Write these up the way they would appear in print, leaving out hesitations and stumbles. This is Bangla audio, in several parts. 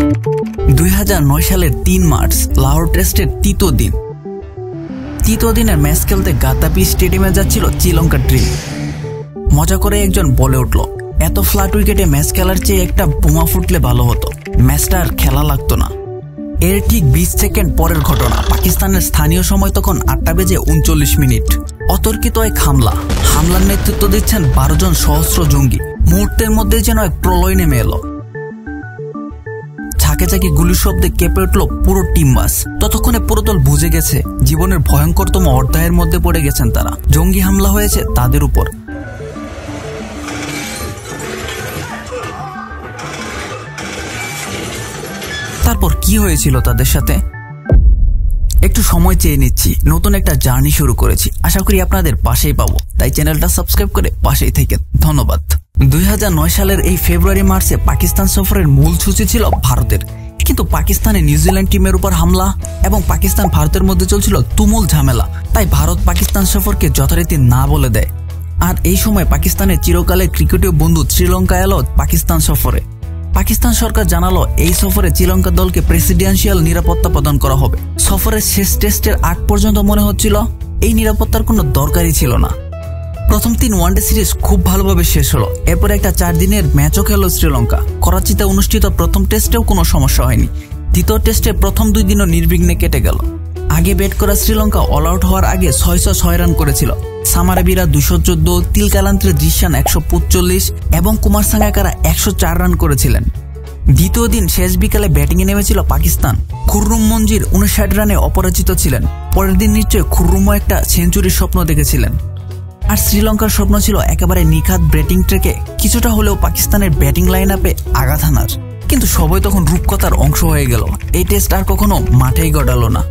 2009 সালের 3 মার্চ লাহোর টেস্টের তৃতীয় দিনের ম্যাচ খেলতে গাদ্দাফি স্টেডিয়ামে যাচ্ছিল শ্রীলঙ্কার টিম। মজা করে একজন বলে উঠল, এত ফ্ল্যাট উইকেটে ম্যাচ খেলার চেয়ে একটা বোমা ফুটলে ভালো হতো, ম্যাচটা আর খেলা লাগতো না। এর ঠিক 20 সেকেন্ড পরের ঘটনা। পাকিস্তানের স্থানীয় সময় তখন 8:39। অতর্কিত এক হামলার নেতৃত্ব দিচ্ছেন 12 জন সহস্র জঙ্গি। মুহূর্তের মধ্যে যেন এক প্রলয় নেমে এলো। ঝাঁকে গুলির শব্দে কেঁপে উঠল পুরো টিম বাস। ততক্ষণে পুরো দল বুঝে গেছে জীবনের ভয়ঙ্করতম অধ্যায়ের মধ্যে পড়ে গেছেন তারা। জঙ্গি হামলা হয়েছে তাদের উপর। তারপর কি হয়েছিল তাদের সাথে একটু সময় চেয়ে নিচ্ছি। নতুন একটা জার্নি শুরু করেছি, আশা করি আপনাদের পাশেই পাবো, তাই চ্যানেলটা সাবস্ক্রাইব করে পাশেই থাকেন। ধন্যবাদ। 2009 সালের এই ফেব্রুয়ারি মার্চে পাকিস্তান সফরের মূল সূচি ছিল ভারতের, কিন্তু পাকিস্তানে নিউজিল্যান্ড টিমের উপর হামলা এবং পাকিস্তান ভারতের মধ্যে চলছিল তুমুল ঝামেলা, তাই ভারত পাকিস্তান সফরকে যথারীতি না বলে দেয়। আর এই সময় পাকিস্তানের চিরকালের ক্রিকেটীয় বন্ধু শ্রীলঙ্কা এলো পাকিস্তান সফরে। পাকিস্তান সরকার জানালো এই সফরে শ্রীলঙ্কা দলকে প্রেসিডেন্সিয়াল নিরাপত্তা প্রদান করা হবে। সফরের শেষ টেস্টের আগ পর্যন্ত মনে হচ্ছিল এই নিরাপত্তার কোনো দরকারই ছিল না। প্রথম 3 ওয়ানডে সিরিজ খুব ভালোভাবে শেষ হলো। এরপর একটা 4 দিনের ম্যাচও খেলো শ্রীলঙ্কা। করাচিতে অনুষ্ঠিত প্রথম টেস্টেও কোনো সমস্যা হয়নি। দ্বিতীয় টেস্টে প্রথম 2 দিনও নির্বিঘ্নে কেটে গেল। আগে ব্যাট করা শ্রীলঙ্কা অল আউট হওয়ার আগে 606 রান করেছিল। সামারাবীরা 214, তিলকালান্ত্রে দৃশ্যান 145 এবং কুমার সাঙ্গাকারা 104 রান করেছিলেন। দ্বিতীয় দিন শেষ বিকালে ব্যাটিংয়ে নেমেছিল পাকিস্তান। খুররুম মঞ্জির 59 রানে অপরাজিত ছিলেন। পরের দিন নিশ্চয় খুররুমও একটা সেঞ্চুরির স্বপ্ন দেখেছিলেন। আর শ্রীলঙ্কার স্বপ্ন ছিল একেবারে নিখাত ব্যাটিং ট্রেকে কিছুটা হলেও পাকিস্তানের ব্যাটিং লাইন আপে আঘাত হানার। কিন্তু সবাই তখন রূপকথার অংশ হয়ে গেল। এই টেস্ট আর কখনো মাঠেই গড়ালো না।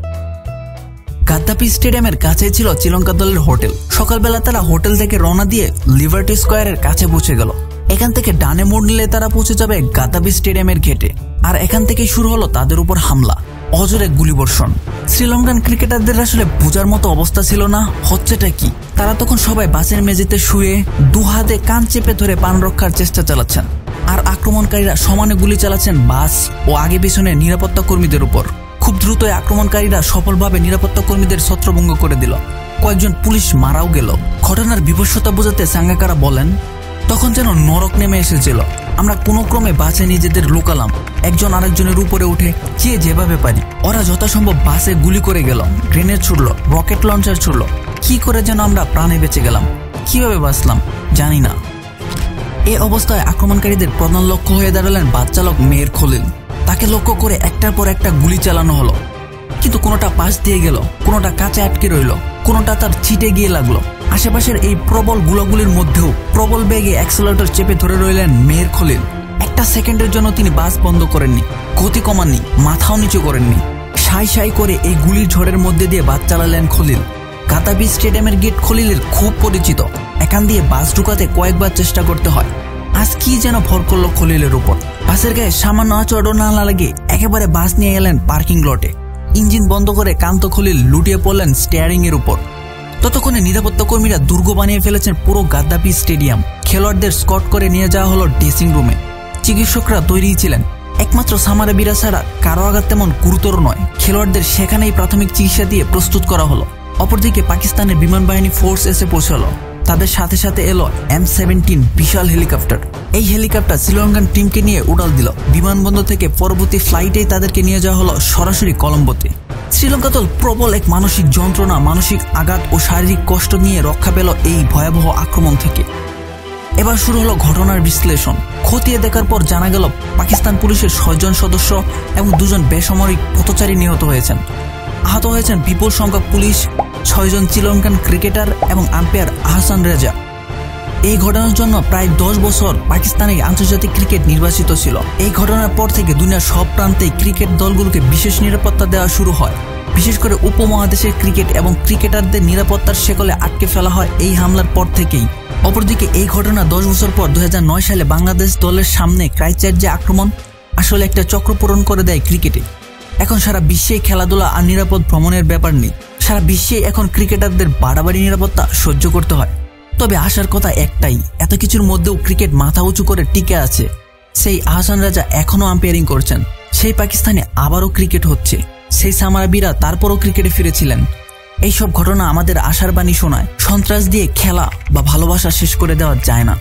গাদ্দাফি স্টেডিয়ামের কাছেই ছিল শ্রীলঙ্কা দলের হোটেল। সকালবেলা তারা হোটেল থেকে রওনা দিয়ে লিবার্টি স্কোয়ারের কাছে পৌঁছে গেল। এখান থেকে ডানে মোড় নিলে তারা পৌঁছে যাবে গাদ্দাফি স্টেডিয়ামের গেটে। আর এখান থেকে শুরু হলো তাদের উপর হামলা, অজরে গুলিবর্ষণ। শ্রীলঙ্কান ক্রিকেটারদের আসলে বোঝার মতো অবস্থা ছিল না হচ্ছেটা কি। তারা তখন সবাই বাসের মেঝেতে শুয়ে 2 হাতে কান চেপে ধরে প্রাণ রক্ষার চেষ্টা চালাচ্ছেন। আর আক্রমণকারীরা সমানে গুলি চালাচ্ছেন বাস ও আগে পিছনে নিরাপত্তা কর্মীদের উপর। খুব দ্রুত আক্রমণকারীরা সফলভাবে নিরাপত্তা কর্মীদের ছত্রভঙ্গ করে দিল। কয়েকজন পুলিশ মারাও গেল। ঘটনার বিভৎসতা বোঝাতে সাঙ্গাকারা বলেন, তখন যেন নরক নেমে এসেছিল। আমরা কোনো ক্রমে বাসে নিজেদের লুকালাম, একজন আরেকজনের উপরে উঠে যে যেভাবে পারি। ওরা যথাসম্ভব বাসে গুলি করে গেল, গ্রেনেড ছুড়ল, রকেট লঞ্চার ছুড়ল। কি করে যেন আমরা প্রাণে বেঁচে গেলাম, কিভাবে বাঁচলাম জানি না। এ অবস্থায় আক্রমণকারীদের প্রধান লক্ষ্য হয়ে দাঁড়ালেন বাস চালক মেহের খলিল। তাকে লক্ষ্য করে একটার পর একটা গুলি চালানো হলো, কিন্তু কোনোটা পাশ দিয়ে গেল, কোনোটা কাছে আটকে রইল, কোনোটা তার ছিটে গিয়ে লাগলো। আশেপাশের এই প্রবল গুলাগুলির মধ্যেও প্রবল বেগে অ্যাক্সেলারেটর চেপে ধরে রইলেন মেহের খলিল। একটা সেকেন্ডের জন্য তিনি বাস বন্ধ করেননি, গতি কমাননি, মাথাও নিচু করেননি। সাই করে এই গুলির ঝড়ের মধ্যে দিয়ে বাস চালালেন খলিল। গাদ্দাফি স্টেডিয়ামের গেট খলিলের খুব পরিচিত। এখান দিয়ে বাস ঢুকাতে কয়েকবার চেষ্টা করতে হয়। আজ কি যেন ভর করলো খলিলের উপর। বাসের গায়ে সামান্য আঁচড়ও না লাগে একেবারে বাস নিয়ে এলেন পার্কিং লটে। ইঞ্জিন বন্ধ করে কান্ত খলিল লুটিয়ে পড়লেন স্টিয়ারিং এর উপর। ততক্ষণে নিরাপত্তা কর্মীরা দুর্গ বানিয়ে ফেলেছেন পুরো গাদ্দাফি স্টেডিয়াম। খেলোয়াড়দের স্কট করে নিয়ে যাওয়া হলো ড্রেসিং রুমে। চিকিৎসকরা তৈরি ছিলেন। একমাত্র সামারাবীরা ছাড়া কারো আঘাত তেমন গুরুতর নয়। খেলোয়াড়দের সেখানেই প্রাথমিক চিকিৎসা দিয়ে প্রস্তুত করা হলো। অপরদিকে পাকিস্তানের বিমান বাহিনী ফোর্স এসে পৌঁছালো। তাদের সাথে সাথে এলো M17 বিশাল হেলিকপ্টার। এই হেলিকপ্টার শ্রীলঙ্কান টিমকে নিয়ে উড়াল দিল। বিমানবন্দর থেকে পরবর্তী ফ্লাইটেই তাদেরকে নিয়ে যাওয়া হলো সরাসরি কলম্বোতে। শ্রীলঙ্কা দল প্রবল এক মানসিক যন্ত্রণা, মানসিক আঘাত ও শারীরিক কষ্ট নিয়ে রক্ষা পেল এই ভয়াবহ আক্রমণ থেকে। এবার শুরু হলো ঘটনার বিশ্লেষণ। খতিয়ে দেখার পর জানা গেল পাকিস্তান পুলিশের 6 জন সদস্য এবং 2 জন বেসামরিক পথচারী নিহত হয়েছেন। আহত হয়েছেন বিপুল সংখ্যক পুলিশ, 6 জন শ্রীলঙ্কান ক্রিকেটার এবং আম্পায়ার আহসান রেজা। এই ঘটনার জন্য প্রায় 10 বছর পাকিস্তানে আন্তর্জাতিক ক্রিকেট নির্বাচিত ছিল। এই ঘটনার পর থেকে দুনিয়ার সব প্রান্তেই ক্রিকেট দলগুলোকে বিশেষ নিরাপত্তা দেওয়া শুরু হয়। বিশেষ করে উপমহাদেশের ক্রিকেট এবং ক্রিকেটারদের নিরাপত্তার শেকলে আটকে ফেলা হয় এই হামলার পর থেকেই। অপরদিকে এই ঘটনা 10 বছর পর 2009 সালে বাংলাদেশ দলের সামনে ক্রাইস্টচার্চে আক্রমণ আসলে একটা চক্র পূরণ করে দেয় ক্রিকেটে। এখন সারা বিশ্বেই খেলাধুলা আর নিরাপদ ভ্রমণের ব্যাপার নেই। সারা বিশ্বেই এখন ক্রিকেটারদের বাড়াবাড়ি নিরাপত্তা সহ্য করতে হয়। তবে আসার কথা একটাই, এত কিছুর মধ্যেও ক্রিকেট মাথা উঁচু করে টিকে আছে। সেই আহসান রাজা এখনো আম্পায়ারিং করছেন। সেই পাকিস্তানে আবারও ক্রিকেট হচ্ছে, সেই সামারাবিরা তারপরও ক্রিকেটে ফিরেছিলেন। এইসব ঘটনা আমাদের আশার বাণী শোনায়, সন্ত্রাস দিয়ে খেলা বা ভালোবাসা শেষ করে দেওয়া যায় না।